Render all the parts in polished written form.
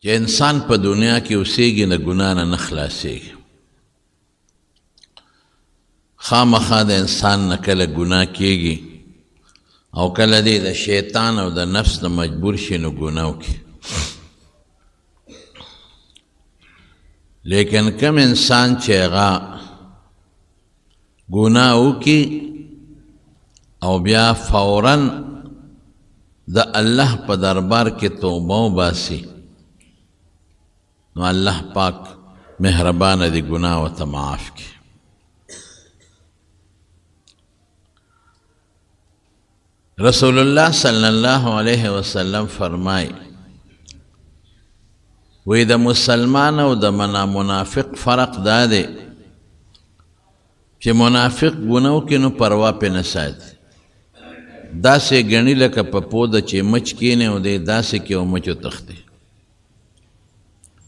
چې انسان په دنیا کې اوسېږي نه ګناه نه خلاصېږي. خامخا د انسان نه کله ګناه کېږي او کله دی د شیطان او د نفس نه مجبور شي نو ګناه وکړي. لیکن کم انسان چې هغه ګناه وکړي او بیا فوراً د الله په دربار کې توبه وباسي نو الله پاک مهربانه دی ګناه ورته معاف کړي. رسول الله صلی الله علیه وسلم فرمای وی د مسلمان او د منافق فرق دا دی چې منافق ګناه وکړي نو پروا پرې نه ساتي. داسې ګڼي لکه په پوده چې مچ کینې او دی داسې کې او مچ وتښتي.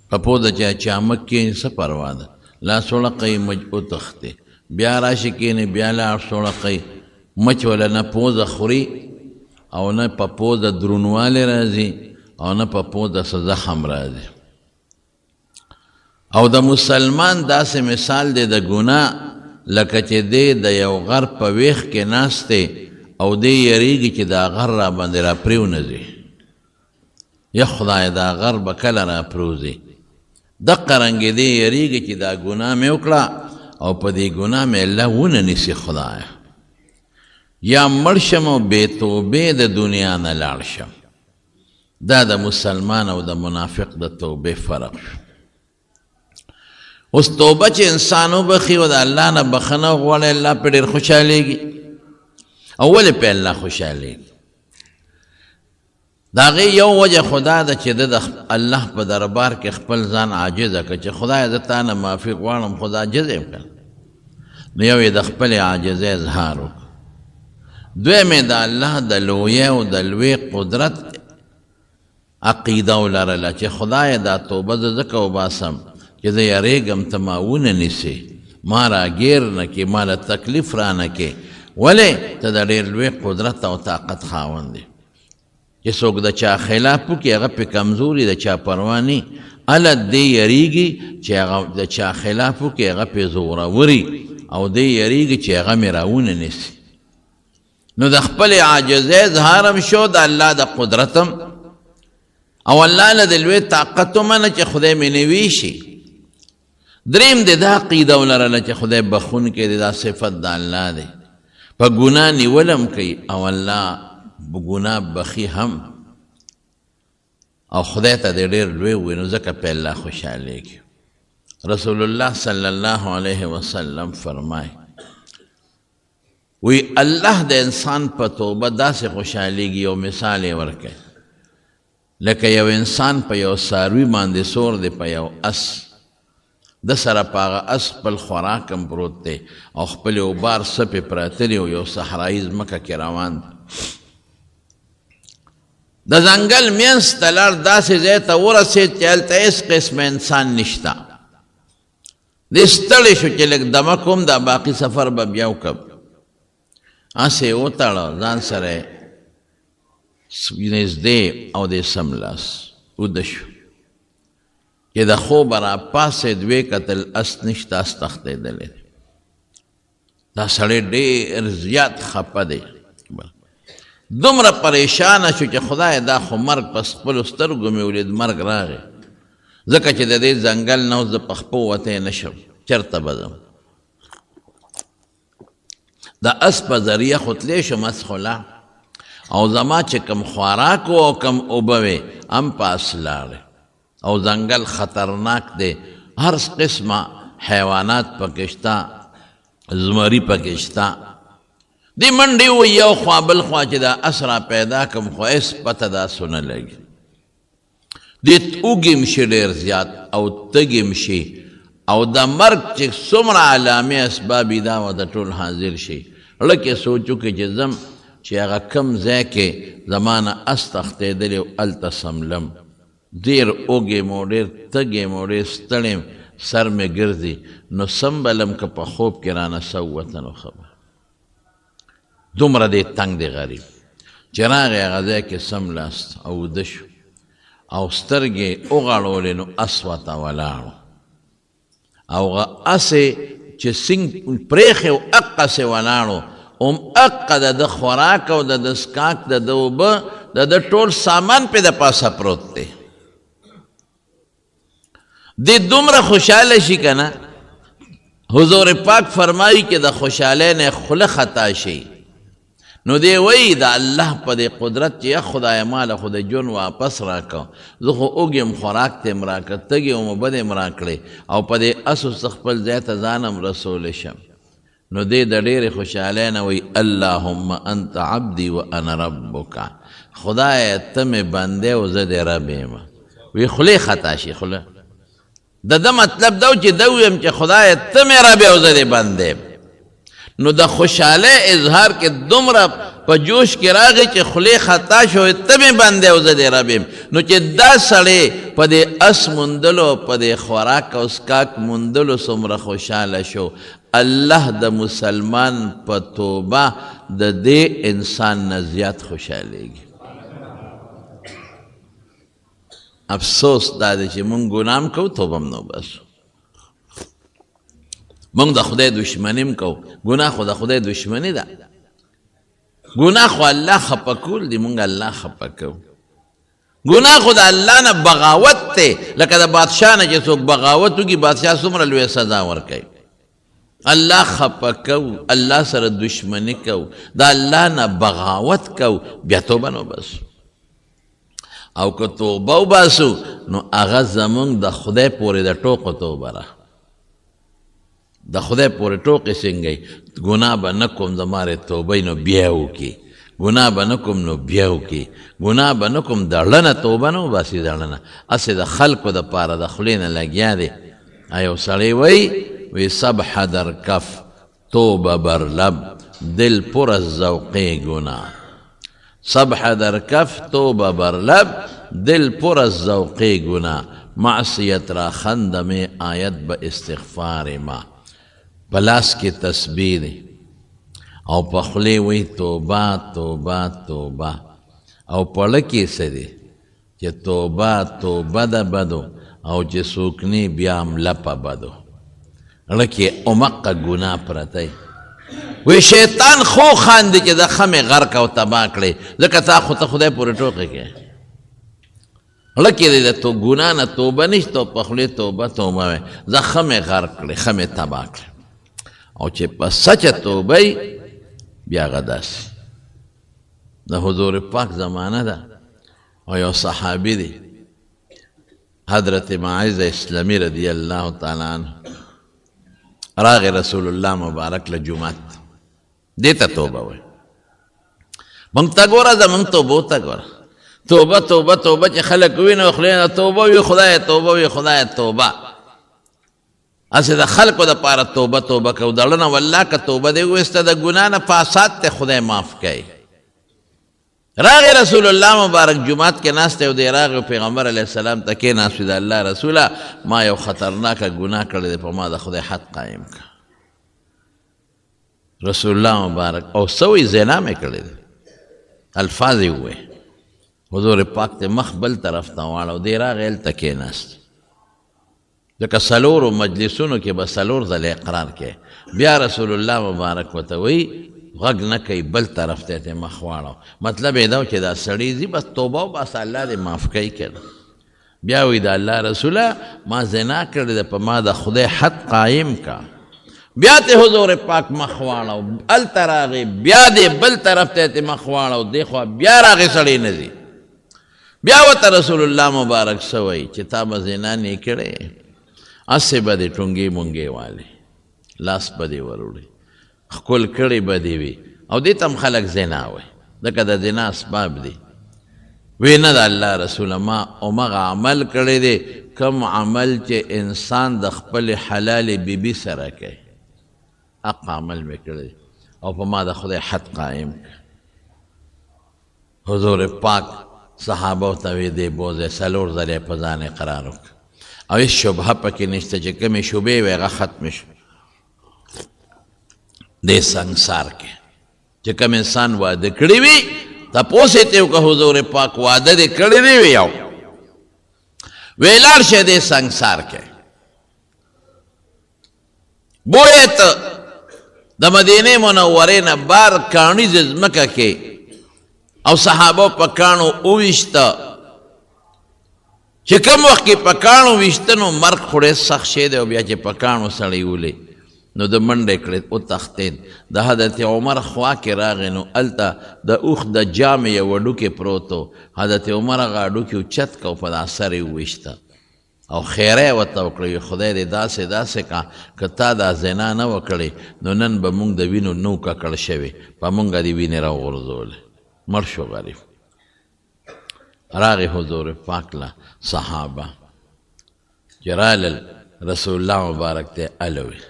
په پوده چې چامک کینې څه پروا ده، لاس وړقی مچ وتښتي، بیا راشي کینې بیا لاس وړقی مچ ولا نه پوزه خوري او نه په پوزه درونوالی راځي او نه په پوزه څه زخم راځي. او د مسلمان داسې مثال دی د ګناه لکه چې دی د یو غر په ویښ کې ناست دی او دی یریږي چې دا غر را باندې را پرېونځي، یا خدای دا غر به کله را پروځي. دقه رنګې دی یریږي چې دا ګناه مې وکړه او په دې ګناه مې الله ونه نیسي خدایه، یا مړ شم او بې توبې د دنیا نه لاړ شم. دا د مسلمان او د منافق د توبې فرق شو. اوس توبه چې انسان وبخي او د الله نه بخښنه وغواړي الله پې ډېر خوشحالېږي. او ولې پې الله خوشحالېږي؟ د هغې یو وجه خدا ده چې د الله په دربار کې خپل ځان عاجزه کړه چې خدای زه تا نه معافي غواړم خو عاجز یم که نو یو یې د خپلې عاجزۍ اظهار وکړه. دویم یې د الله د لویۍ او د لوی قدرت عقیده ولرله چې خدای دا توبه زه ځکه وباسم چې زه یریږم ته ما ونه نیسې، ما راګیر نه کې، ما له تکلیف را نه کې. ولې ته د ډېر لوی قدرت او طاقت خاوند دی چې څوک د چا خلاف وکړي هغه پې کمزوري د چا پروا نه اله دی یریږي چې هغه د چا خلاف وکړي هغه پې زوروري او دی یریږي چې هغه مې راونه نیسي. نو د خپلې عاجزۍ اظهار هم شو د الله د قدرت هم او الله له د لوی طاقت ومنه چې خدای مې نه ویشي. دریم د دا عقیده ولرله چې خدای بخونکی دی، دا صفت د الله دی. په ګناه نیولم کوي او الله په ګناه بخي هم او خدای ته د ډېر لوی وي نو ځکه په الله خوشحالېږي. رسول الله صلی الله علیه وسلم فرمای وی الله د انسان په توبه داسې خوشحالېږي. یو مثال یې ورکوي لکه یو انسان په یو څاروي باندې سور دی په یو اس، د سره په هغه اس خپل خوراک هم پروت دی او خپلې اوبار سپې پراته دي او یو صحرایي ځمکه کې روان دی. د ځنګل منځ ته لاړ، داسې ځای ته ورسېد چې هلته هېڅ قسمه انسان نشته. دی ستړی شو چې لږ دمه کوم دا باقي سفر به بیا وکړم. هسې یې وتړه ځان سره نږدې او دی سملاس وده شو چې د خوبه را پاسېد ویې کتل اس نشته، اس تښتېدلی دی. دا سړی ډېر زیات خفه دی، دومره پریشانه شو چې خدای دا خو مرګ په خپلو سترګو مې ولید، مرګ راغی ځکه چې د دې ځنګل نه اوس زه په خپو وتی نه شم، چېرته به ځم؟ د اس په ذریعه خو تلی شم، اس خو لا او زما چې کم خوراک و او کم اوبه وې هم په اس لاړې او ځنګل خطرناک دی، هر قسمه حیوانات پکې شته، زمري پکې شته. دی منډې و یو خوا بل خوا چې دا اس را پیدا کم خو هېڅ پته داسې ونه لګي. دی اوږې م شي ډېر زیات او تږې م شي او د مرګ چې څومره علامې اسباب دا و د ټول حاضر شي. زړه کې سوچ وکړي چې ځم چې هغه کم ځای کې زما نه اس تښتېدلی او هلته سملم. ډېر اوږې مو ډېر تږې مو ډېر ستړی سر مې ګرځي نو سمبلم که په خوب کې رانه څه ووته نو خبر. دومره دی تنګ دی غریب چې راغی هغه ځای کې سملاست او وده شو او سترګې وغړولې نو اس ورته ولاړو او اسې چې سنګ پرېښې او اقسې ولاړو هم اقه د ده خوراک او د ده څښاک د ده اوبه د ده ټول سامان پې د پاسه پروت دی دی دومره خوشحاله شي که نه حضور پاک فرمایي که د خوشحالۍ نه خوله خطا شي نو دی وایي د الله په دې قدرت چې یا خدای ماله خو د ژوند واپس راکړه زه خو اوږ خوراک ته م راکړه تږې وم اوبه دې م راکړې او په دې اسو څه خپل ځای ته ځان هم رسولی شم نو دی د ډېرې خوشحالۍ نه وایي اللهم انت عبدي وانا ربک خدای ته مې بندې او زه دې رب یم وی خولې خطا شي خوله د ده مطلب دا و چې ده ویم چې خدای ته مې رب او زه دې بندې نو د خوشحالۍ اظهار کې دومره په جوش کې راغی چې خولې خطا شوې ته مې بندې او زه دې رب یم نو چې دا سړی په دې اس موندلو په دې خوراک او څښاک موندلو څومره خوشحاله شو الله د مسلمان په توبه د دې انسان نه زیات خوشحالیږي افسوس دا دی چې مونږ ګناه هم کوو توبه هم نه وباسو مونږ د خدای دشمني هم کوو ګناه خو د خدای دشمني ده ګناه خو الله خفه کول دی مونږ الله خفه کوو ګناه خو د الله نه بغاوت دی لکه د بادشاه نه چې څوک بغاوت وکړي بادشاه څومره لویه سزا ورکوي الله خفه کوو الله سره دشمني کوو د الله نه بغاوت کوو بیا توبه نه وباسو او که توبه وباسو نو هغه زمونږ د خدای پورې د ټوقو توبه ده د خدای پورې ټوقې څنګه ګناه به نه کوم زما توبه نو بیا وکړي ګناه به نه کوم نو بیا وکړي ګناه به نه کوم دړنه توبه نه وباسي دړنه هسې د خلکو دپاره د خولې نه لګیا دی یو سړی وی سبح در کف توبه بر لب دل پر از ذوقه گناه سبح در کف توبه بر لب دل پر از ذوقه گناه معصیت را خندم آیت به استغفار ما پلاس کی تسبیح دی او پخلی وی توبه توبه توبه او پړکی څه دی چې توبه توبه ده بدو او چې څوک بیا هم لپه بدو لکه امقه گناه پرته وی شیطان خو خاندي چې د خمې غرق او تباه کړي ځکه تا خو ته خدای پورې ټوقې کې لکه د تو ګناه نه توبه نشته او په خولې توبه توبه وی زه خمې غرق کړې خمې تباه کړې او چې په سچه توبه بیا هغه داسې د حضور پاک زمانه ده او یو صحابي دی حضرت معاذ اسلامی رضی الله تعالی عنه راغ رسول الله مبارک له جمعات دیتا توبه وی مونږ ته ګوره زمونږ توبو ته ګوره توبه توبه توبه چې خلک ویني خولې نه توبه وي خدای توبه وي خدای توبه هسې د خلکو دپاره توبه توبه کوو دړنه والله که توبه دې وویسته د ګناه نه فاساد ته خدای معاف کوي راغی رسول الله مبارک جمعات کې ناست او دی راغی پیغمبر علیه السلام ته کېناست وی د الله رسوله ما یو خطرناکه ګناه کړی دی په ما د خدای حد قایم که رسول الله مبارک او څه وی زنا مې کړی دی الفاظ یې ووی حضور پاک ته مخ بل طرف ته واړو دی راغی هلته کېناست ځکه څلورو مجلسونو کې به څلور ځله اقرار کې بیا رسول الله مبارک ورته وی غږ نه کوي بل طرف ته مخ واړو مطلب یې دا چې دا سړی ځي بس توبه وباسه الله دې معاف کوي که بیا وی د الله رسوله ما زنا کړې ده په ما د خدای حد قایم کا بیا ته حضور پاک مخ واړو هلته راغی بیا دې بل طرف ته مخ واړو دې خوا بیا راغی سړی نه ځي بیا ورته رسول الله مبارک څه وایي چې تا به زنا نه کړې هسې به دې ټونګې مونګې والې لاس به دې وروړې ښکل کړې به دې وي او دې ته هم خلک زنا وایي ځکه د زنا اسباب دي وی نه د الله رسوله ما همغه عمل کړی دی کم عمل چې انسان د خپل حلال بیبي سره کوي حق عمل مې کړی دی او په ما د خدای حد قایم حضور پاک صحابه ته وی دی بوځئ څلور ځلې په ځان اقرار وکړه او هېڅ شبهه پکې نشته چې کومې شبهې وی هغه ختمې شو دې سنګسار کې چې کوم انسان واده کړی وي تپوس یې ته وکړه حضور پاک واده دې کړی دی وی یو ویلار شه دې سنگسار کې بویت د مدینه منورې نه بار کاڼیز ځمکه کې او صحابه په کاڼو وویشته چې کوم وخت کې په کاڼو ویشته نو مرګ خو ډېر سخت شی دی او بیا چې په کاڼو سړی ولې نو د منډې کړې وتښتېد د حضرت عمر خوا کې راغی نو هلته د اوښ د جامې یو هډوکی پروت و حضرت عمر هغه هډوکي اوچت که او په دا سر یې وویشته او خیره یې ورته وکړه خدای دې داسې داسې کا که تا دا زنا نه وکړې نو نن به موږ د وینو نو ککړ شوې په موږ دې وینې راوغورځولې مړ شو غریب راغی حضور پاک له صحابه چې رالل رسول الله مبارک ته الوی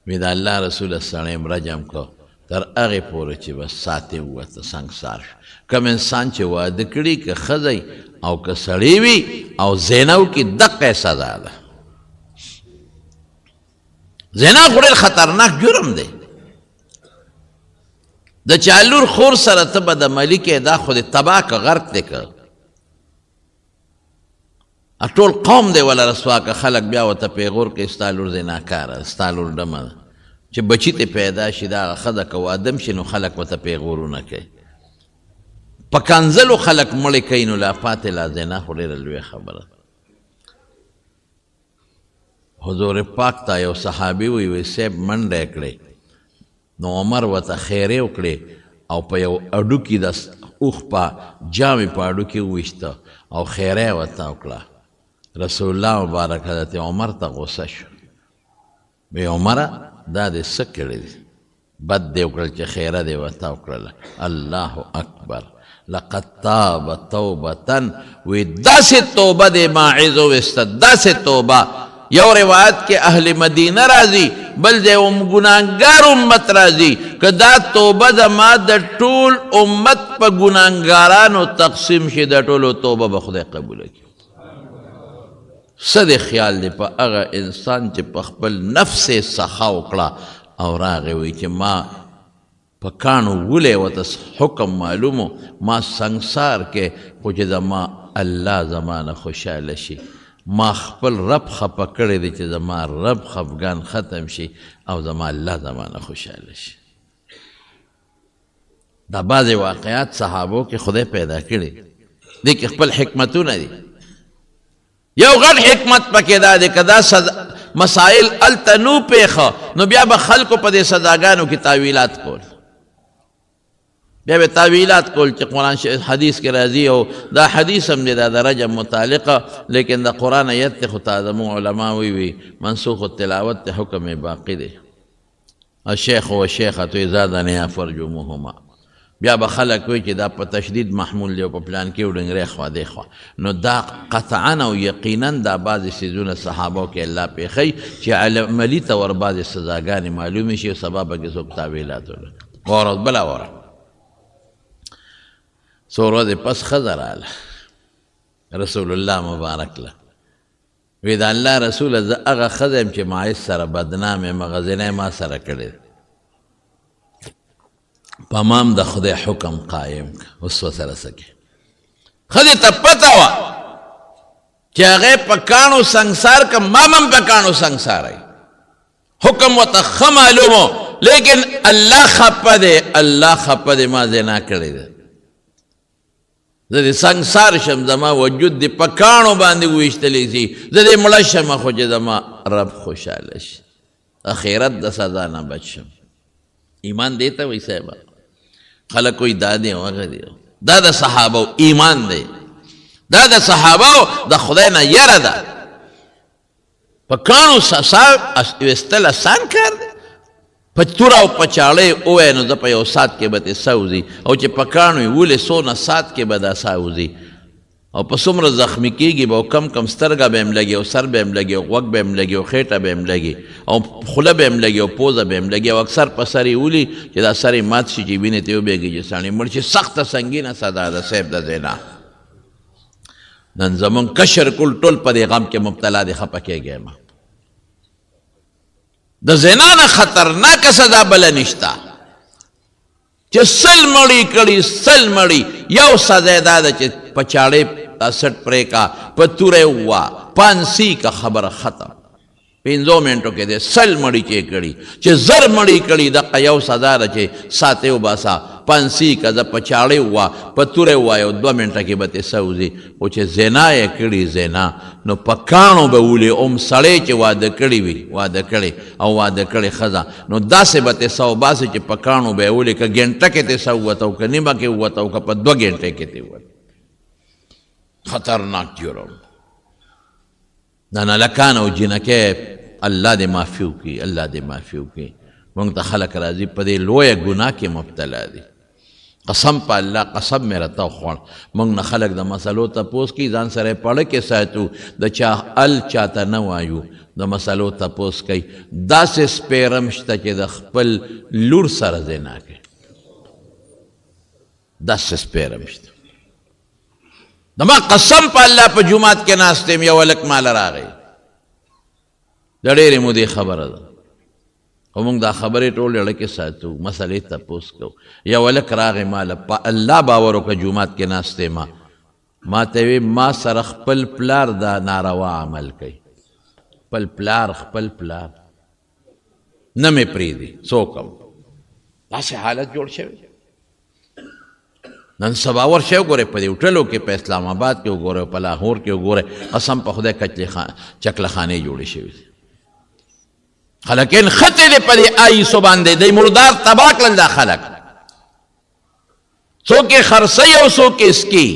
وی دا الله رسول سړی رجم کو تر هغې پورې چې بس ساتې ووته سنګسار شو کوم انسان چې واده کړي که ښځی او که سړی وي او زینو کې دقه سزا ده زنا خو ډېر خطرناک جرم دی د چا لور خور سره ته بد عملي کې دا خو دې تباه که غرق دی که ټول قوم دی ولا رسوا که خلک بیا ورته پیغور کوي ستا لور زناکاره ستا لور ډمه ده چې بچي ته پیدا شي دا هغه ښځه که وادم شي نو خلک ورته پیغورونه کوي په کنځلو خلک مړې کوي نو لا پاتې لا زنا خو ډېره لویه خبره حضور پاک ته یو صحابي وی صاحب منډه یې کړې نو عمر ورته خیرې وکړې او په یو هډوکي د اوښ په جامې په هډوکي وویشته او خیره یې ورته وکړه رسول الله مبارک حضرت عمر ته غوسه شو وی عمره دا دې څه کړي دي بد دې وکړل چې خیره دې ورته وکړله الله اکبر لقد تاب توبة وی داسې توبه دې ماعز وویسته داسې توبه یو روایت کې اهل مدینه راځي بل دی ګناهګار امت راځي که دا توبه زما د ټول امت په ګناهګارانو تقسیم شي د ټولو توبه به خدای قبوله کړي څه دې خیال دی په هغه انسان چې په خپل نفس یې سخا وکړه او راغی وی چې ما په کاڼو ولی ورته حکم معلومو ما سنګسار کې خو چې زما الله زمانه خوشحاله شي ما خپل رب خفه کړی دی چې زما رب خفګان ختم شي او زما الله زمانه خوشحاله شي دا بعضې واقعات صحابو کې خدای پیدا کړي دې کې خپل حکمتونه دي یو غټ حکمت پکې دا دی که دا مسائل هلته نو پیښه نو بیا به خلکو په دې سزاګانو کې تاویلات کول بیا به تاویلات کول چې قرآن حدیث کې راځي او دا حدیث هم دی دا د رجم متعلقه لیکن د قرآن ایت ته خو تا زموږ علما وی منسوخ التلاوت ته حکم باقي دی الشیخ والشیخة اذا زنیا فرجموهما بیا به خلک وی چې دا په تشدید محمول دی او په پلان کې وډنګرې خوا دی خوا نو دا قطعا او یقینا دا بعضې څیزونه صحابو کې الله پېښی چې عملي طور بعضې سزاګانې معلومې شي او سبا پکې څوک تاویلات وکړي وره بله وره څو ورځې پس ښځه راله رسول الله مبارک له وی د الله رسوله زه هغه ښځه یم چې معیز سره بدنام یم هغه زنا ما سره کړې په مام د خدای حکم قایم که اوس ورسره څه کې ښځې ته پته وه چې هغې په کاڼو سنګسار که ما هم په کاڼو سنګساری حکم ورته ښه معلوم و لیکن الله خفه دی الله خفه دی ما زنا کړې ده زه دې سنګسار شم زما وجود دې په کاڼو باندې وویشتلی شي زه دې مړه شمه خو چې زما رب خوشحاله شي اخرت د سزا نه بچ شم ایمان دې ته وایي صاحبه خلک وایي دا دی هغه دی دا د صحابو ایمان دی دا د صحابو د خدای نه یره ده په کاڼو ویستل اسان کار دی په توره او په چاړۍ ووایه نو زه په یو ساعت کې به ترې سوځي او چې په کاڼو یې ولې څونه ساعت کې به دا سوځي او په څومره زخمي کېږي به او کم کم سترګه به هم لګي او سر به هم لګي او غوږ به هم لګي او خېټه به هم لګي او خوله به هم لګي او پوزه به هم لګي او اکثر په سر یې ولي چې دا سر یې مات شي چې وینې ته وبهېږي چې سړی مړ شي سخته سنګینه سزا ده صاحب د زنا نن زمونږ کشر کل ټول په دې غم کې مبتلا دی خفه کېږی ما د زنا نه خطرناکه سزا بله نشته چې سل مړي کړي سل مړي یو سزا یې دا ده چې په چاړې سٹ پرے کا پتورے ہوا پانسی کا خبر ختم 5 منټو کې دې سل مړی چې کړي چې زر مړی کړي دغه یو سزا ده چې ساتې وباسه پانسی که زه په چاړې ووه په توری ووایه 2 منټه کې به ترې سوځي خو چې زنا یې کړي زنا نو په کاڼو به ولي سړی چې واده کړي وي واده کړي او واده کړي ښځه نو داسې به ترې سه وباسي چې په کاڼو به یې ولي که ګنټه کې ترې سه ووته او که نیمه کې ووته او که په 2 ګنټې کې ترې ووته خطرناک جرم دا نلکان او جنکې الله دې معافي وکړي الله دې معافي وکړي موږ ته خلک راځي په دې لویه ګناه کې مبتلا دي قسم په الله قسم مې راته وخوړ موږ نه خلک د مسلو تپوس کوي ځان سره یې پړه کې ساتو د چا ال چاته نه وایو د مسلو تپوس کوي داسې سپیرم شته چې د خپل لور سره زنا کوي داسې سپیرم شته دما قسم په الله په جومات کې ناست یم یو هلک ماله راغی د ډېرې مودې خبره ده خو موږ دا خبرې ټول زړه کې ساتو مسلې تپوس کوو یو هلک راغی ماله په الله باور وکړه جومات کې ناست یم ما ته وی ما سره خپل پلار دا ناروا عمل کوي خپل پلار نه مې پرېږدي څوک هم داسې حالت جوړ شوی نن سبا ورشئ وګورئ په دې هوټلو کې په اسلام آباد کې وګورئ په لاهور کې وګورئ قسم په خدای چکلخانې جوړې شوي دي خلکین خطې دې په دې آیسو باندې دی مردار تباه کړل دا خلک څوک یې خرڅوي او څوک یې اسکي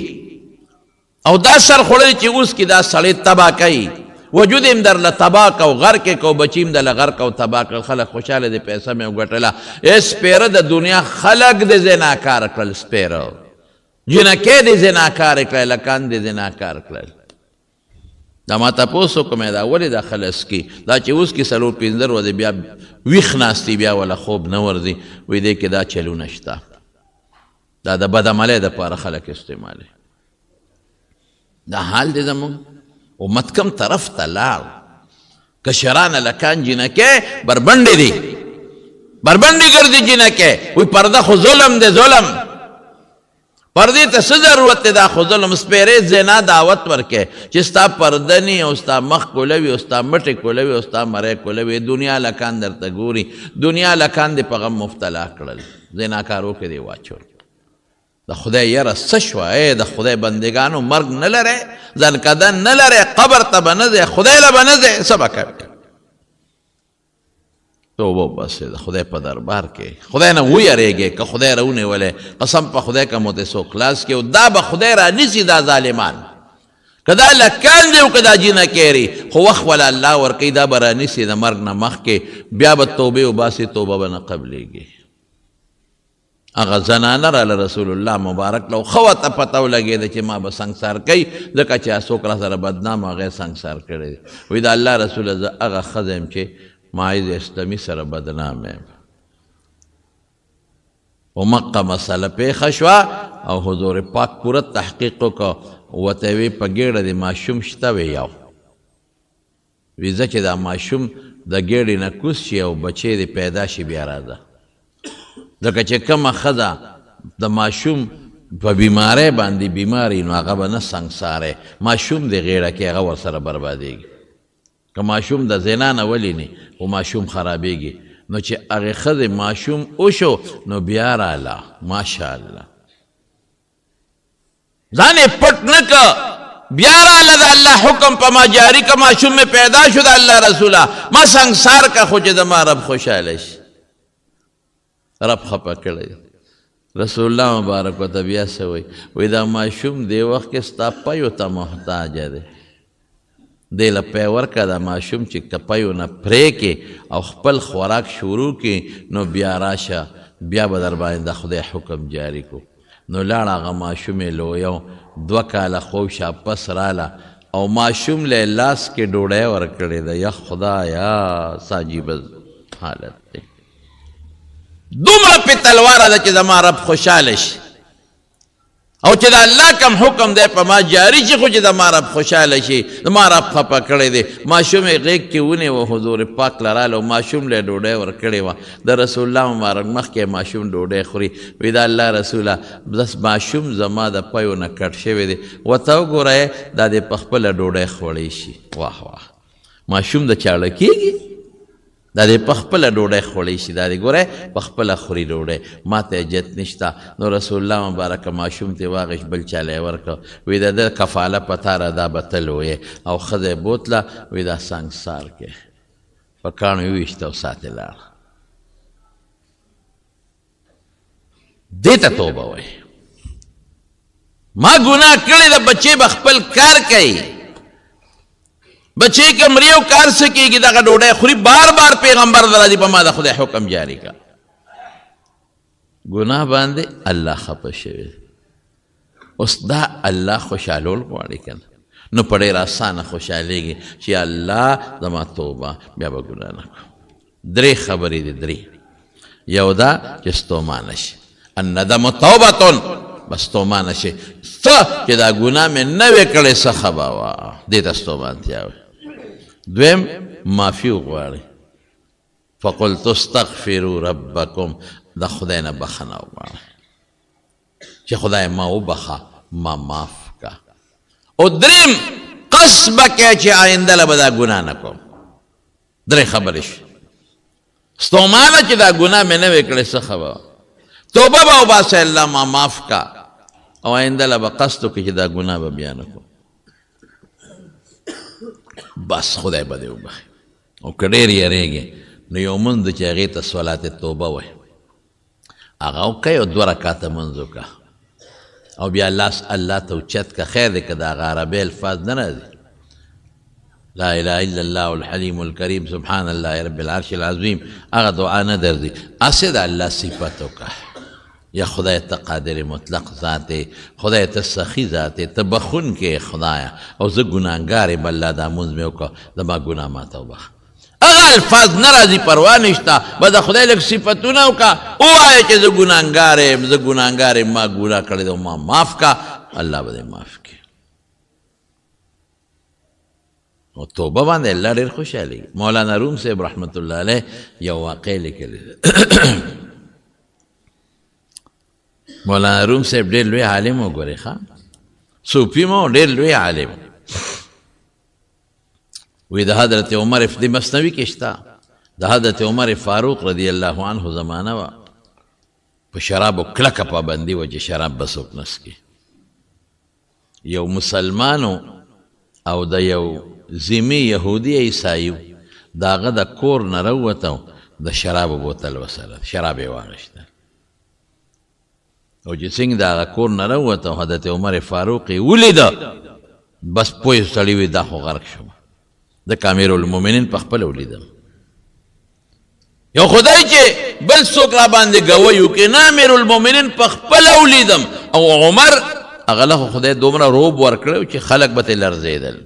او دا سر خوړلی چې اوس کې دا سړی تباه کوي وجود هم درله تباه کو غرقې کو بچیم دله غرق او تباه کړل خلک خوشحاله دې پیسه مې وګټله سپیره د دنیا خلک دې زناکار کړل سپیره جنکې دې زناکار کړل لکان دې زناکار کړل دا ما تپوس وکړم دا ولې دا خلص کی دا چې اوس کې 4-5 ورځې بیا ویښ ناستي بیا ولا خوب نه ورځي وایي دې کې دا چلونه شته دا د بدعملۍ دپاره خلک استعمالوي دا حال دی زموږ امت کم طرف ته لاړ کشران لکان جنکې بربنډې دي بربنډې ګرځي جنکې وایي پرده خو ظلم دی ظلم پردې ته څه ضرورت دی دا خو ظلم سپیرې زنا دعوت ورکې چې ستا پرده نی او ستا مخ کولوي او ستا مټې کولوي او ستا مری کولوي دنیا لکان درته ګوري دنیا لکان دې په غم مبتلا کړل زناکارو کې دې واچول د خدای یره څه شوه د خدای بندګانو مرګ نه لرئ ځنکدن نه لرئ قبر ته به نه ځئ خدای له به نه ځئ څه به کوئ توبه وباسئ د خدای په دربار کې خدای نه ویریږئ که خدای راونیولی قسم په خدای که مو دې څوک خلاص کړي او دا به خدای رانیسي دا ظالمان که دا لکان دی او که دا جنکې خو وخت وله الله ورکوي دا به رانیسي د مرګ نه مخکې بیا به توبې وباسي توبه به نه قبلیږي هغه زنانه راله رسول الله مبارک له ښه ورته پته ولګېده چې ما به سنګسار کوي ځکه چې څوک را سره بدنام هغه سنګسار کړی دی وایي د الله رسوله زه هغه ښځه یم چې ماعز اسلامي سره بدنام یم و مقه مسله پیښه شوه او حضور پاک پوره تحقیق وکړه ورته وی په ګېډه د ماشوم شته وی یو وی زه چې دا ماشوم د ګېډې نه کوز شي او بچی دې پیدا شي بیا راځه ځکه چې کومه ښځه د ماشوم په بیماری باندې بیماري نو هغه به نه سنګساری ماشوم د غېړه کې هغه ورسره بربادېږي که ماشوم د زنا نه ولیني خو ماشوم خرابېږي نو چې هغې ښځې ماشوم وشو نو بیا راله ماشاءالله ځان یې پټ نه که بیا راله د الله حکم په ما جاري که ماشوم مې پیدا شو د الله رسوله ما سنګسار که خو چې زما رب خوشحاله شي رب خپه کړی رسول الله مبارک ورته بیا څه وایي وایي دا ماشوم دې وخت کې ستا پیو ته محتاجه دی دې له پی ورکړه دا ماشوم چې که پیو نه پرېږدې او خپل خوراک شروع کړي نو بیا راشه بیا به در باندې د خدای حکم جاري کړو نو لاړ هغه ماشوم یې لویو 2 کاله خوب شاپس راله او ماشوم له لاس کې ډوډۍ ورکړې ده یا خدایا څه عجیبه حالت دی دومره پې تلواره ده چې زما رب خوشحاله شي او چې د الله کم حکم دی په ما جاری شي خو چې د ما رب خوشحاله شي د ما رب خفه کړی دی ماشوم یې غېږ کې ونیوه حضور پاک لراله او ماشوم له ډوډۍ ورکړې وه د رسول الله مبارک مخکې ماشوم ډوډۍ خوري وی دا الله رسوله بس ماشوم زما د پیو نه کټ شوی دی ورته وګوره دا دې په خپله ډوډۍ خوړی شي واه واه ماشوم د چاړه کېږي دا دې په خپله ډوډۍ خوړی شي دا دې ګوره په خپله خوري ډوډۍ ما ته اجت نشته نو رسول الله مبارکه ماشوم ته واغش بل چاله یې ورکړه وی د ده کفاله په تا را دا به تل ویې او ښځه یې بوتله وی دا سنګسار کې په کاڼو یې وویشته او ساتې لاړه دې ته توبه وایي ما ګناه کړې ده بچې به خپل کار کوي بچے کم ریو کار سکے گی دا ڈوڑے خوری بار بار پیغمبر درا دی پا ما دا خدا حکم جاری کا گناہ باندے اللہ خپا شوی اس دا اللہ خوشحالول پواری کن نو پڑے راسانا خوشحالے گی چی اللہ دما توبہ بیا با گناہ نکو دری خبری دی دری یو دا جستو مانش الندم توبتن بس تو مانشی سا چی دا گناہ میں نوے کڑے سخباوا دیتا ستو مانتیاوی دویم معافی وغواړي فقلت استغفروا ربکم دا خدای نه بخنه وغواړي چې خدای ما وبخه ما معاف کا او دریم قصد وکړه چې آینده له به دا ګناه نه کوم درې خبرې شي ستومانه چې دا ګناه مې نه وې کړې څه خبره توبه به وباسې الله ما معاف کا او آینده له به قصد وکړي چې دا ګناه به بیا نه کوم بس خدای به دې وبخي او که ډېر یېرېږې نو یو مونځ دی چې هغې ته صلات توبه وایي هغه وکړئ او 2 رکعته مونځ وکړه او بیا لاس الله ته اوچت که خیر دی که د هغه عربي الفاظ نه راځي لا اله الا الله الحلیم الکریم سبحان الله رب العرش العظیم هغه دعا نه درځي هسې د الله صفت وکړه یا خدای ته قادر مطلق ذات خدای ته سخی ذات ته بخون کې خدایا او زه ګناهګار یم الله دا مونځ مې وکړه زما ګناه ماته وبخه هغه الفاظ نه راځي پروا نشته به د خدای لږ صفتونه وکړه ووایه چې زه ګناهګار یم زه ګناهګار یم ما ګناه کړې ده ما معاف کا الله به دې معاف کړي او توبه باندې الله ډېر خوشحالېږي مولانا روم صاحب رحمت الله علیه یو واقع لیکلی مولانا روم صاحب ډېر لوی عالم وګورئ ښه صوفي مو ډېر لوی عالم وی د حضرت عمر د مثنوي کې شته د حضرت عمر فاروق رضی الله عنه زمانه وه په شرابو کلکه پابندي وه چې شراب به څوک نه څکي یو مسلمانو او د یو ذمي یهودي عیسایي د هغه د کور نه راووته د شرابو بوتل وسره شراب یې واخیسته او چې څنګه د هغه کور نه راووته حضرت عمر فاروق یې ولیده بس پوه سړي وي دا خو غرق شوم د امیر المؤمنین په خپله ولیدم یو خدای چې بل څوک را باندې ګوی وکړي نه امیر المؤمنین په خپله ولیدم او عمر هغه له خو خدای دومره روب ورکړی چې خلک به ترې لرزېدل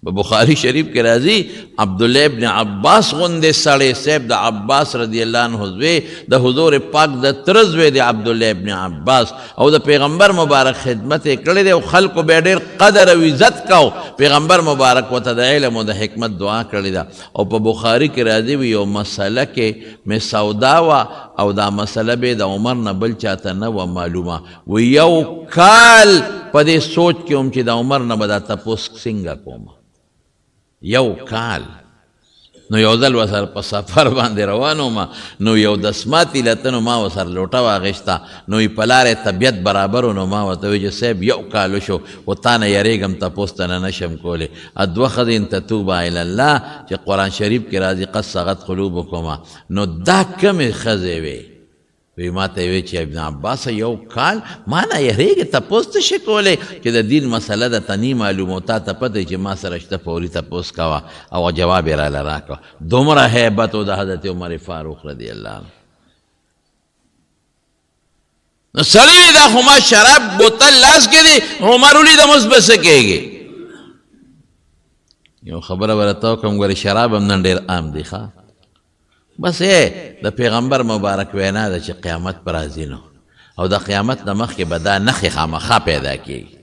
بخاری شریف کې راځي عبدالله ابن عباس غوندې سړی صاحب د عباس رضی الله عنه زوی د حضور پاک د تره زوی دی عبدالله ابن عباس او د پیغمبر مبارک خدمت یې کړی دی او خلکو به ډېر قدر او عزت کو پیغمبر مبارک ورته د علم او د حکمت دعا کړې ده او په بخاري کې راځي وي یو مسله کې مې سودا وه او دا مسله به د عمر نه بل چاته نه وه معلومه و یو کال په دې سوچ کې وم چې د عمر نه به دا تپوس څنګه کوم یو کال نو یو ځل ورسره په سفر باندې روان وم نو یو دسماتي لته نو ما ورسره لوټه واخیسته نو یې په لارې طبیعت برابر و نو ما ورته وایي چې صاحب یو کال وشو خو تا نه یېرېږم تپوس ته نه نشم کولی دوه ښځې ان تتوبه الی الله چې قرآن شریف کې راځي قد صغت قلوبکما نو دا کمې ښځې وې وی ما ته وی چې ابن عباس یو کال ما نه یېرېږې تپوس ته شي کولی چې د دین مسله ده ته نی معلوم تا ته پته چې ما سره شته فوري تپوس کوه او جواب یې راله راکړه دومره هیبت و د حضرت عمر فاروق رضی الله عنه نو سړي دا خو ما شراب بوتل لاس کې دی عمر ولیدم اوس به څه کېږي یو خبره به راته وکړم ګورې شراب هم نن ډېر عام دی ښه بس د پیغمبر مبارک وینا ده چې قیامت پر راځي نو او د قیامت نه مخکې به دا نښې خامخا پیدا کېږي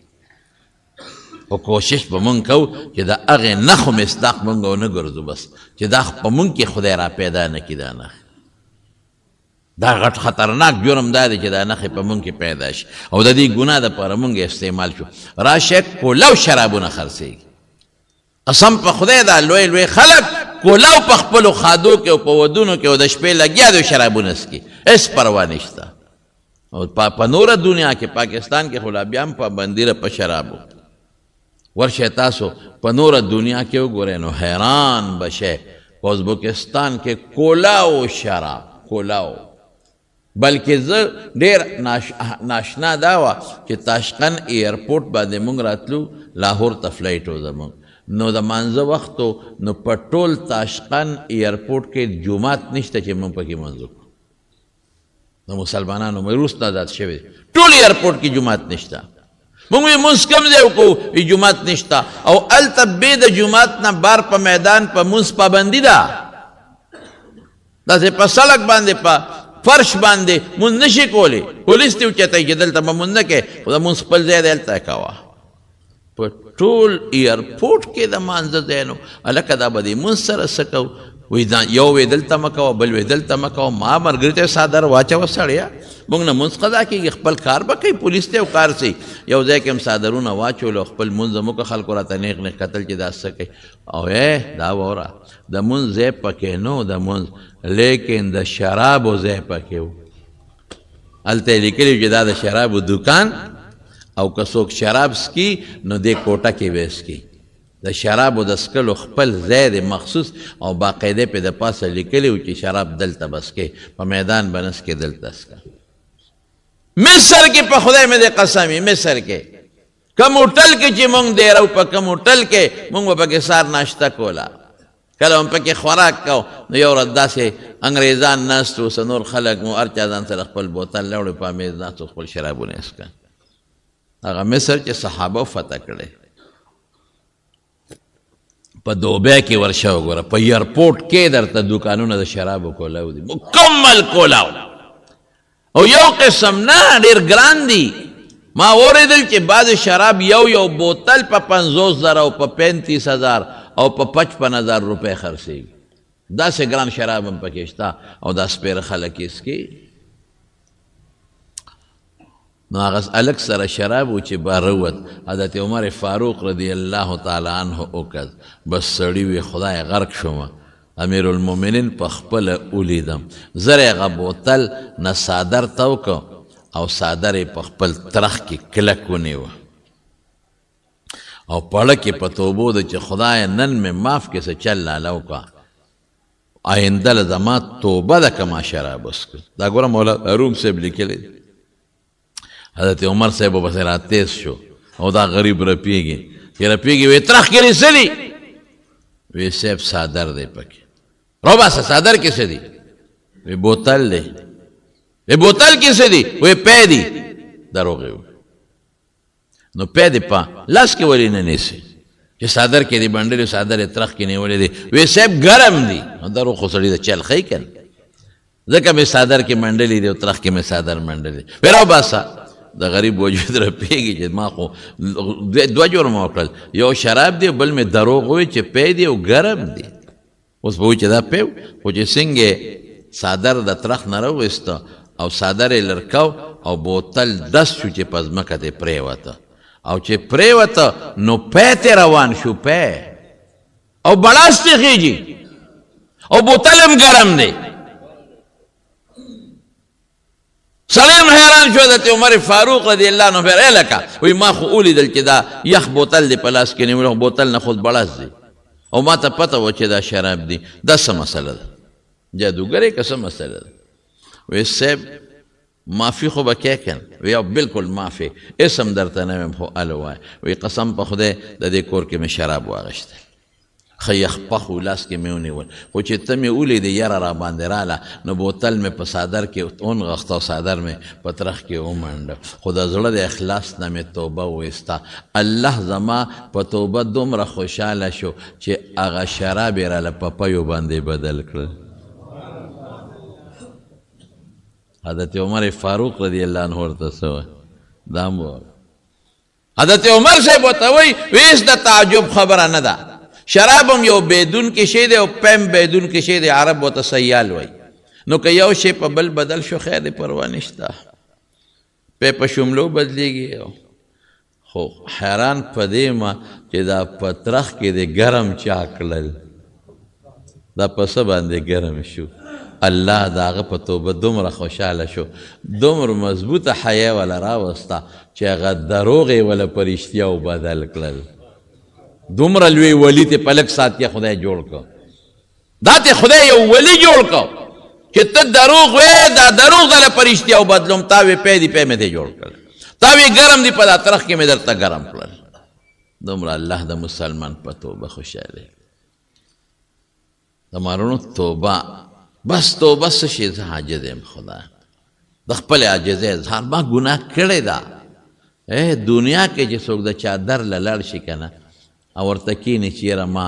خو کوشش به مونږ کوو چې د هغې نښو مصداق مونږ ونه ګرځو بس چې دا په مونږ کې خدای را پیدا نه کړي دا نښې دا غټ خطرناک جرم دا دی چې دا نښې په مونږ کې پیدا شي او د دې ګناه دپاره مونږ استعمال شو راشه کولو شرابونه خرڅېږي قسم په خدای دا لوی لوی خلک کولو په خپلو خادو کې او په ودونو کې او د شپې لګیا دی شرابونه څکي هېڅ پروا نشته او په نوره دنیا کې پاکستان کې خو لا بیا هم پابندي ده په شرابو ورشئ تاسو په نوره دنیا کې وګورئ نو حیران به شئ په ازبکستان کې کولاو شراب کولاو بلکې زه ډېر ناشنا دا وه چې تاشقند ایرپورټ باندې موږ راتلو لاهور ته فلایټ و زموږ نو د مانځه وختو نو په ټول تاشقند ایرپورټ کې جومات نشته چې موږ پکې مونځ وکړو د مسلمانانو وروسته آزاد شوی ټول ایرپورټ کې جومات نشته موږ وی مونځ کوم ځای وکړو جومات نشته او هلته بې د جومات نه بار په میدان په مونځ پابندي ده داسې په سړک باندې په فرش باندې مونځ نشي کولی پولیس دې اوچتوي چې دلته به مونځ نه کوې خو د مونځ خپل ځای دی هلته کوه په ټول ایرپورټ کې د مانځه ځای نو هلکه دا به دې مونځ سره څه کوو وی یو وی دلته مه کوه بل وی دلته مه کوه ما ملګري ته څادر واچوه سړیه موږ نه مونځ قضا کېږي خپل کار به کوي پولیس ته یو کار سي یو ځای کې هم څادرونه واچولو خپل مونځ زموږ خلکو راته نیغ نیغ کتل چې دا څه کوي او دا واوره د مونځ ځای پکې نه و د مونځ لیکن د شرابو ځای پکې و هلته یې لیکلي چې دا د شرابو دوکان او که څوک شراب څکي نو دې کوټه کې به څکي د شرابو د څکلو خپل ځای دی مخصوص او باقاعده پې د پاسه لیکلي و چې شراب دلته به څکې په میدان به نه څکې دلته څکه مصر کې په خدای مې دې قسم وي مصر کې کوم هوټل کې چې مونږ دیرو په کوم هوټل کې مونږ به پکې سهار ناشته کوله کله هم پکې خوراک کو نو یو ورځ داسې انګریزان ناست و نور خلک مو هر چا ځان سره خپل بوتل راوړی په میز ناست و خپل شرابونه یې څکل هغه مصر چې صحابه فتح کړی په دوبۍ کې ورشه وګوره په ایرپورټ کې درته دوکانونه د شرابو کولاو دي مکمل کولاو او یو قسم نه ډېر ګران دي ما اوریدل چې بعض شراب یو بوتل په 50,000 او په 35,000 او په 55,000 روپۍ خرڅېږي داسې ګران شراب هم پکې شته او دا سپېره خلک یې څکي نو هغه هلک سره شراب و چې باره ووت حضرت عمر فاروق رضی الله تعالی عنه وکړ بس سړي وی خدای غرق شومه امیر المؤمنین په خپله ولیدم زر یې هغه بوتل نه څادر ته وکړ او څادر یې په خپل ترخ کې کلک ونیوه او پړه کې په توبو ده چې خدای نن مې معاف کې څه چل لاله وکړه آینده له زما توبه ده که ما شراب وڅښل دا ګوره مولا روم صاحب لیکلی حضرت عمر صاحب پسې راتیز شو او دا غریب رپیږي چې رپیږي وی ترخ کې څه دي وی صاحب څادر دی پکې روباسه څادر کې څه دي وی بوتل دی وی بوتل کې څه دي وی پی دي دروغ یې نو پی دې په لاس کې ولې نه نیسي چې څادر کې دي بنډلې څادر یې ترخ کې نیولې دي وی صاحب ګرم دي دروغ خو سړي د چل ښیي که نه ځکه مې څادر کې منډلې دي او ترخ کې مې څادر منډلې وی روباسه د غریب وجود رپیږي چې ما خو دوه جرمه وکړل یو شراب دی بل مې دروغ وی چې پی دی او ګرم دی اوس به وایي چې دا پی خو چې څنګه څادر د ترخ نه راوویسته او څادر یې لرکو او بوتل دس شو چې په ځمکه ته پرېوته او چې پرېوته نو پی ته روان شو پی او بړاس ته خیږي او بوتل هم ګرم دی سلیم حیران شو حضرت عمر فاروق رضی اللہ عنہ پھر اے لکا وی ما خو اولیدل چې دا یخ بوتل دی پلاس کې نیولو بوتل نه خود بړاس دی او ما ته پته و چې دا شراب دی دا څه مسله ده جادوګرۍ که څه مسله ده وی صاحب معافي خو به کې کن وی بالکل معافي اسم درته نه ویم خو الو وای وی قسم په خدای د دې کور کې مې شراب واغشته ښه یخ پخ و لاس کې مې ونیول خو چې ته مې ولیدې یره را باندې راله نو بوتل مې په څادر کې ونغښته او څادر مې په ترخ کې ومنډه خو د زړه د اخلاص نه مې توبه وایسته الله زما په توبه دومره خوشحاله شو چې هغه شراب یې راله په پیو باندې بدل کړل حضرت عمر فاروق رضی اللہ عنہ ورته سوی دام وو حضرت عمر صاحب ورته وی ویس د تعجب خبره نه ده شراب هم یو بیدون کې شی دی او پم بیدون کې شی دی عرب ورته سیال وی نو که یو شی په بل بدل شو خیر دی پروا نشته په شملو بدلیږي خو حیران په دې ما چې دا پترخ کې د ګرم چا کړل دا په څه باندې ګرم شو الله د هغه په توبه دومره خوشحاله شو دومره مضبوطه حیا ولا راوسته چې هغه دروغ یې ولا په رښتیاو بدل کړل دومره لوی ولي ته په لږ ساعت کې خدای جوړ کړ دا ته خدای یو ولي جوړ کړ چې ته دروغ وې دا دروغ دله په رښتیاو بدلوم تا وې پې دې پې مې ته جوړ کړل تا وې ګرم دي په دا ترخ کې مې درته ګرم کړل دومره الله د مسلمان په توبه خوشحاله د مارونو توبه بس توبه څه شي زه عاجز یم خدا د خپل عاجزۍ اظهار ما ګناه کړې ده دنیا کې چې څوک د چا در له لاړ شي که نه او ورته کښېني چې یاره ما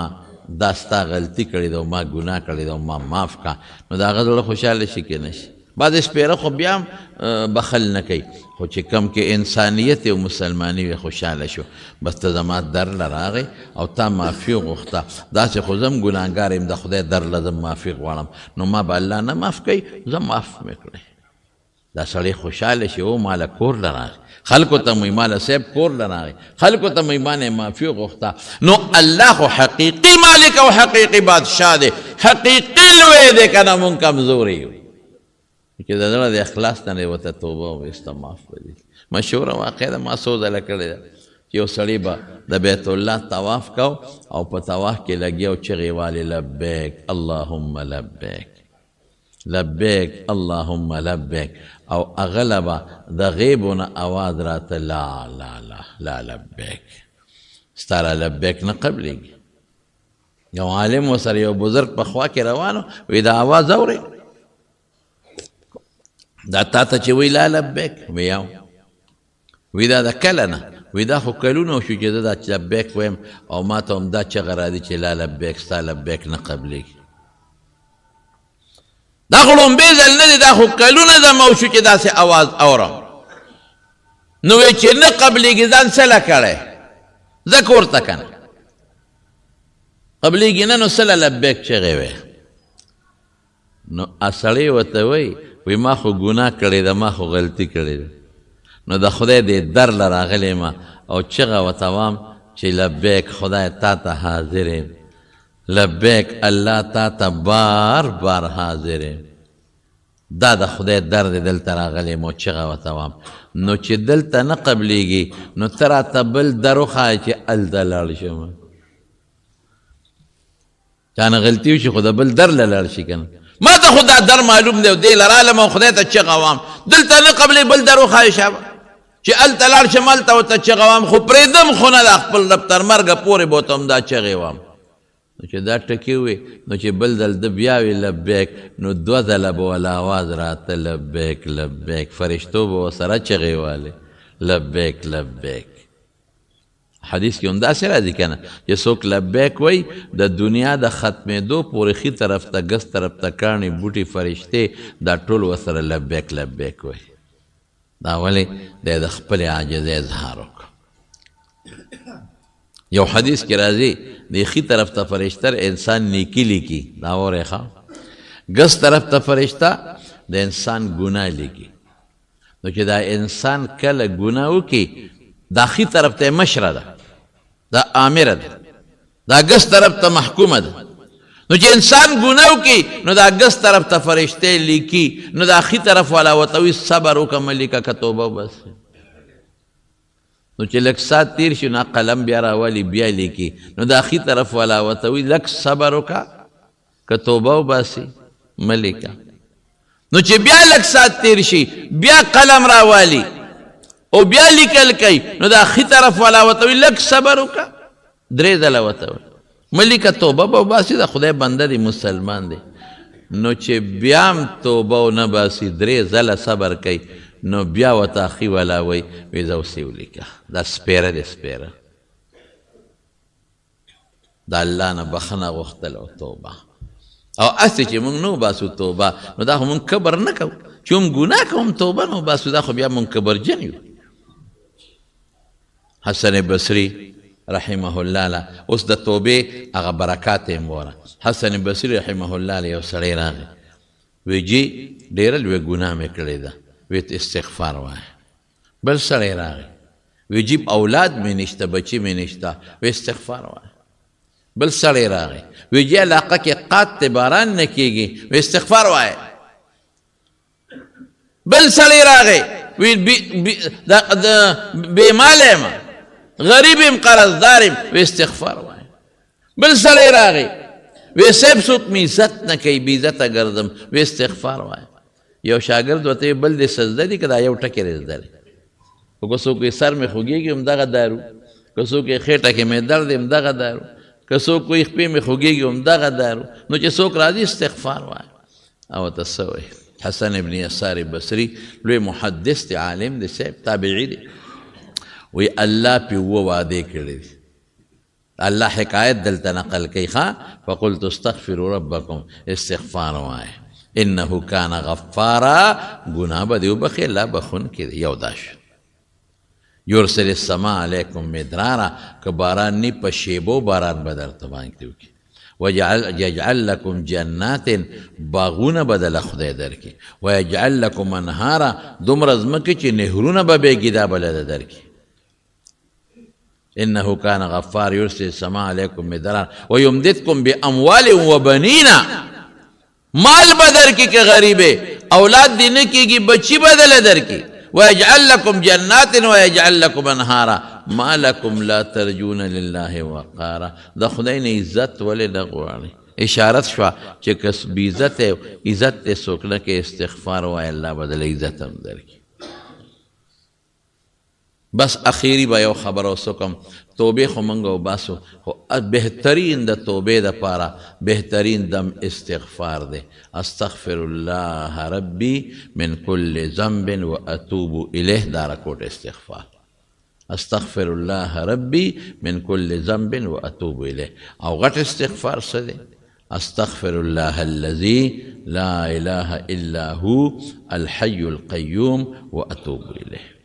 دا ستا غلطي کړې ده او ما ګناه کړې ده او ما معاف کړه نو د هغه زړه خوشحاله شي که نه شي بعد سپیره خو بیا هم بخل نه کوي خو چې کم کې انسانیت او مسلماني وي خوشحاله شو بس ته زما در له راغی او تا معافي وغوښته داسې خو زه هم ګناهګار یم د خدای در له زه معافي غواړم نو ما به الله نه معاف کوي زه معاف مې کړی دا سړی خوشحاله شي او ماله کور له راغی خلکو ته مې ماله صاحب کور له راغی خلکو ته مې مانې معافي وغوښته نو الله خو حقیقي مالک او حقیقي بادشاه دی حقیقي لوی دی که نه مونږ کمزوري یو چې د زړه د اخلاص نه ورته توبه وویسته معاف به دي مشهوره واقع ده ما څو ځله کړې ده چې یو سړی به د بیت الله طواف کو او په طواف کې لګیا او چغې والې لبیک اللهم لبیک لبیک اللهم لبیک او هغله به د غیبو نه اواز راته لا لا لا لا لبیک ستا را لبیک نه قبلېږي یو عالم ورسره یو بزرګ په خوا کې روان وی دا اواز اورې دا تا ته چې وی لا لبیک ویاو وی دا د کله نه وی دا خو کلونه شو چې زه دا لبیک ویم او ما ته هم دا چغه راځي چې لا لبیک ستا لبیک نه قبلېږي دا خو لومبې ځل نه دی دا خو کلونه زما وشو چې داسې اواز اورم نو وی چې نه قبلېږي ځان څه له کړی ځکه ورته که نه قبلېږي نه نو څه له لبیک چغې وی نو سړی ورته وی وی ما خو ګناه کړې ده ما خو غلطي کړې ده نو د خدای دې در له راغلی ما او چغه ورته وام چې لبیک خدای تا ته حاضر یم لبیک الله تا ته بار بار حاضر یم دا د خدای در دی دلته راغلی یم او چغه ورته وام نو چې دلته نه قبلېږي نو ته راته بل در وښایه چې هلته لاړ شم چا نه غلطي وشي خو د بل در له لاړ شي که نه ما ته خو دا در معلوم دی او دې لرالم او خدای ته چغه وام دلته نه قبلې بل در وښایه شابه چې هلته لاړ شم هلته ورته چغه وام خو پرېږدم خو نه دا خپل رب تر مرګه پورې به ورته هم دا چغې وام نو چې دا ټکي وي نو چې بل ځل ده بیا وي لبیک نو دوه ځله به وله اواز راته لبیک لبیک فرشتو به ورسره چغې والې لبیک لبیک حدیث کې هم داسې راځي که نه چې څوک لبیک وی د دنیا د ختمېدو پورې ښي طرف ته ګس طرف ته کاڼي بوټي فرشتې دا ټول ورسره لبیک لبیک وی دا ولې دی د خپلې عاجزۍ اظهار وکړو یو حدیث کې راځي د ښي طرف ته فرشته انسان نیکي لیکي دا اورئ ښه ګس طرف ته فرشته د انسان ګناه لیکي نو چې دا انسان کله ګناه وکړي دا ښي طرف ته مشره ده دا آمره ده دا ګس طرف ته محکومه ده نو چې انسان ګناه وکړي نو دا ګس طرف ته فرشتې لیکي نو دا ښي طرف والا ورته وایي صبر وکړه مه لیکه که توبه وباسې نو چې لږ ساعت تېر شي نو قلم بیا راولي بیا لیکي نو دا ښي طرف والا ورته وایي لږ صبر وکړه که توبه وباسې مه لیکه نو چې بیا لږ ساعت تېر شي بیا قلم راوالي او بیا لیکل کوي نو دا ښي طرف والا ورته وایي لږ صبر وکړه درې ځله ورته وایي مه لیکه توبه به وباسي د خدای بنده دی مسلمان دی نو چې بیا هم توبه ونه باسي درې ځله صبر کوي نو بیا ورته ښي والا وایي وایي زه اوس یې ولیکه دا سپیره دی سپیره د الله نه بخښنه غوښتل او توبه او هسې چې موږ نه وباسو توبه نو دا خو موږ کبر نه کوو چوم ګناه کوم توبه نو باسو دا خو بیا مونږ کبرجن یو حسن بصری رحمه الله له اوس د توبې هغه برکات یې وره حسن بصری رحمه الله له یو سړی راغی وی جی ډېره لویه ګناه مې کړې ده وی استغفار وایه بل سړی راغی وی جی اولاد مې نشته بچی مې نشته وی استغفار وایه بل سړی راغی وی جی علاقه کې قات باران نه کېږي وی استغفار وایه بل سړی راغی وی بې ماله یم غریب یم قرضدار یم وی استغفار وایه بل سړی راغی وی صاحب څوک مې عزت نه کوي بې عزته ګرځم وی استغفار وایه یو شاګرد ورته بل دې سجده دي که دا یو ټکی دې زده دی خو که څوک سر مې خوږېږي همدغه دارو که څوک خېټه کې مې درد همدغه دارو که څوک کوی خپې مې خوږېږي همدغه دارو نو چې څوک راځي استغفار وایه او ته څه وایي حسن ابن یسار بصري لوی محدث دی عالم دی صاحب تابعي دی وی الله پې اووه وعدې کړې دي الله حکایت دلته نقل کوي ښه فقلت استغفروا ربکم استغفار وایه انه کان غفارا گناه به دې وبخي الله بخونکی دی یو دا شو یرسل السماء علیکم مدرارا که باران نی په شیبو باران به درته باندې وکړي ویجعل لکم جنات باغونه به دله خدای درکړي ویجعل لکم انهارا دومره ځمکې چې نهرونه به بېږي دا به له درکړي انه کان غفار یرسل السماء علیکم مدرارا ویمددکم باموال وبنین مال بدر کی کہ غریبے اولاد دینے کی بچی بدل در کی وَيَجْعَلْ لَكُمْ جَنَّاتٍ وَيَجْعَلْ لَكُمْ أَنْهَارًا مَا لَكُمْ لَا تَرْجُونَ لِلَّهِ وَقَارًا دا خدای نے عزت ولی نغوانی اشارت شوا چه کس بی عزت سوکنا کے استغفار وای اللہ بدل عزت هم در کی بس اخیری با یو خبرو سکم توبه خو منگو باسو بہترین دا توبه دا پارا بہترین دم استغفار دے استغفر اللہ ربی من کل ذنب و اتوب الیہ دارا کوٹ استغفار استغفر اللہ ربی من کل ذنب و اتوب الیہ او غٹ استغفار سدے استغفر اللہ الذی لا الہ الا ہو الحی القیوم و اتوب الیہ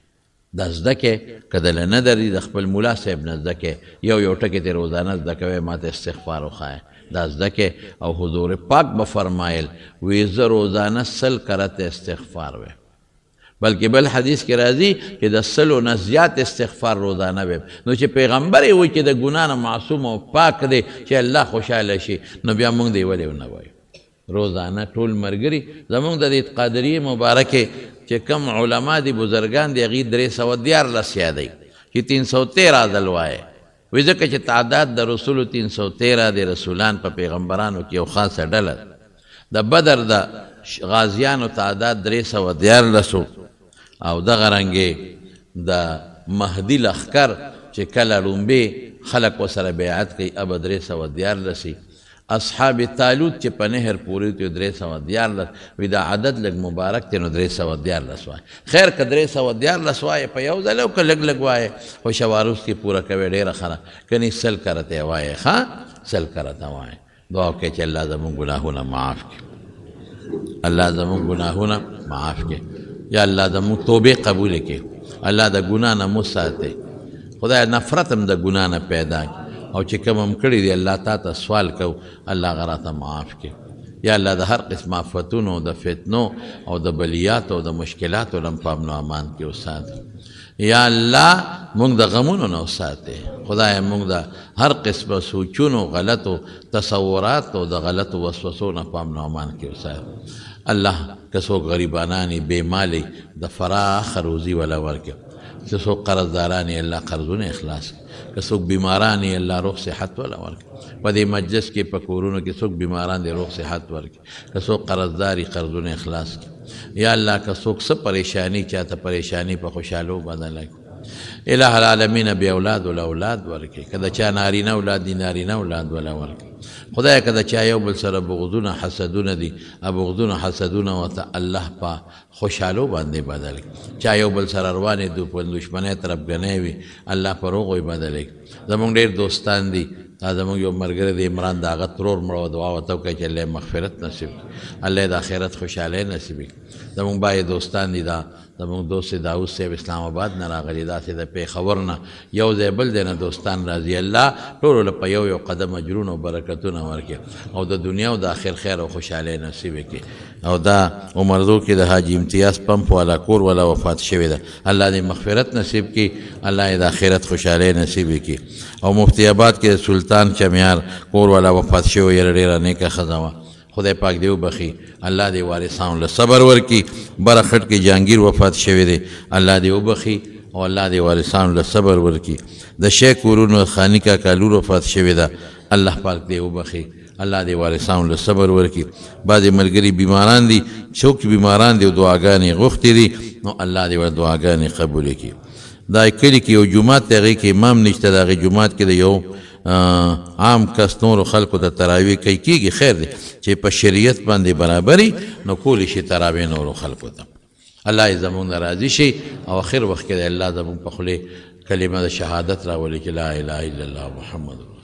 دا زده کې که دله نه دري د خپل ملا صاحب نه زده کې یو ټکي دې روزانه زده کوئ ماته استغفار وښایه دا زده کې او حضور پاک به فرمایل وی زه روزانه 100 کرته استغفار ویم بلکې بل حدیث کې راځي چې د 100 نه زیات استغفار روزانه ویم نو چې پیغمبر یې وایي چې د ګناه نه معصوم او پاک دی چې الله خوشحاله شي نو بیا موږ دی ولې ونه وایو روزانه ټول ملګري زموږ د دې قادریې مبارکې چې کم علما دي بزرگان دي هغې 314 یادوي چې 313 ځل وایه وایي ځکه چې تعداد د رسولو 313 د رسولان په پیغمبرانو کې یو خاصه ډله د بدر د غازیانو تعداد 314 او دغه رنګې د مهدي لښکر چې کله لومبې خلک ورسره بیعت کوي ابه 314 اصحاب تالوت چې په نهر پورې ته 314 وي دا عدد لږ مبارک دی نو 314 وایي خیر که 314 وایي په یو ځل او که لږ لږ وایي خو شواروس کې پوره کوي ډېره ښه ده کنی 100 کرته وایي ښه 100 کرته وایي دعا وکړئ چې الله زموږ ګناهونه معاف کړي الله زموږ ګناهونه معاف کړي یا الله زموږ توبې قبول کړي الله د ګناه نه مو ساتي خدای نفرت هم د ګناه نه پیدا کړي او چې کوم هم کړي دی الله تا ته سوال کو الله هغه راته معاف کړي یا الله د هر قسم آفتونو د فتنو او د بلیاتو او د مشکلاتو نه په امن و امان کې وساتي یا الله موږ د غمونو نه وساتي خدای موږ د هر قسم سوچونو غلطو تصوراتو د غلطو وسوسو نه په امن و امان کې وساتي الله که څوک غریبانان بې مالي د فراخ روزي ولا ورکړي چې څوک قرضداران الله قرضونه اخلاص که څوک بیماران یې الله روغ صحت ولا ورکړي په دې مجلس کې په کورونو کې څوک بیماران دي روغ صحت ورکړي که څوک قرضداري قرضونه اخلاص کړي یا الله که څوک څه پریشانی چاته پریشانی په خوشحالو بدله کړي الہ العالمین بی اولاد الاولاد ورکړي که د چا نارینه اولاد دي نارینه اولاد ولا ورکړي خدای که د چا یو بل سره بغضونه حسدونه دي بغضونه حسدونه ورته الله په خوشحالو باندې بدل کړي چا یو بل سره روانې دو په دشمنۍ طرفګنۍ وي الله په روغو یې بدل کړي زموږ ډېر دوستان دي دا زموږ یو ملګری د عمران د هغه ترور مړه دعا ورته وکړئ چې الله یې مغفرت نصیب کړي، الله یې د آخرت خوشحالۍ نصیب کړي. زموږ بای دوستان دي، دا زموږ دوست داود صاحب اسلام آباد نه راغلي، داسې د پېښور نه یو ځای بل دی نه دوستان راځي. الله ټولو له په یو قدم اجرونه او برکتونه ورکړي او د دنیا او د آخر خیر او خوشحالۍ نصیب کړي. او دا عمردو کې د حاجي امتیاز پمپ والا کور والا وفات شوی ده، الله دې مغفرت نصیب کړي، الله یې د آخرت خوشحالۍ نصیب کړي. او مفتی آباد کې سلطان چمیار کور والا وفات شوی، ډېره نیکه ښځه وه، خدای پاک دې وبخي، الله دې وارثانو له صبر ورکړي. بره خټ کې جهانګیر وفات شوی دی، الله دې وبخي او الله دې وارثانو له صبر ورکړي. د شیخ کورونو خاني کاکا لور وفات شوی ده، الله پاک دې وبخي، الله دې وارثانو له صبر ورکړي. بعضې ملګري بیماران دي، څوک بیماران دي او دعاګانې غوښتې دي، نو الله دې ورته دعاګانې قبولې کړي. دا کلي کې یو جومات دی، هغې کې امام نشته، د هغې جومات کې د یو عام کس نورو خلکو ته تراویح کوي، کېږي خیر دی چې په شریعت باندې برابري نو کولی شي تراویح نورو خلکو ته. الله یې زموږ نه راضي شي او اخر وخت کې د الله زموږ په خولې کلمه د شهادت راولي چې لا اله الا الله محمد رسول الله.